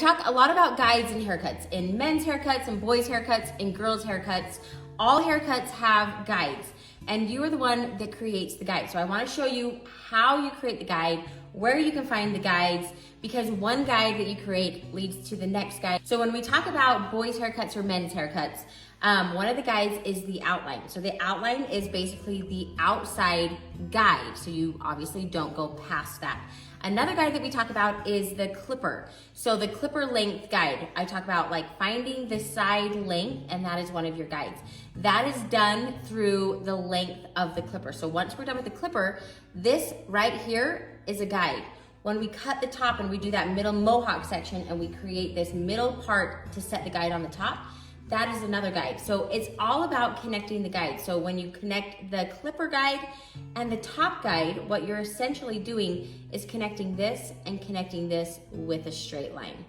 talk a lot about guides and haircuts, in men's haircuts, and boys' haircuts, and girls' haircuts. All haircuts have guides, and you are the one that creates the guide. So I wanna show you how you create the guide, where you can find the guides, because one guide that you create leads to the next guide. So when we talk about boys' haircuts or men's haircuts, one of the guides is the outline. So the outline is basically the outside guide. So you obviously don't go past that. Another guide that we talk about is the clipper. So the clipper length guide, I talk about like finding the side length, and that is one of your guides. That is done through the length of the clipper. So once we're done with the clipper, this right here is a guide. When we cut the top and we do that middle mohawk section and we create this middle part to set the guide on the top, that is another guide. So it's all about connecting the guide. So when you connect the clipper guide and the top guide, what you're essentially doing is connecting this and connecting this with a straight line.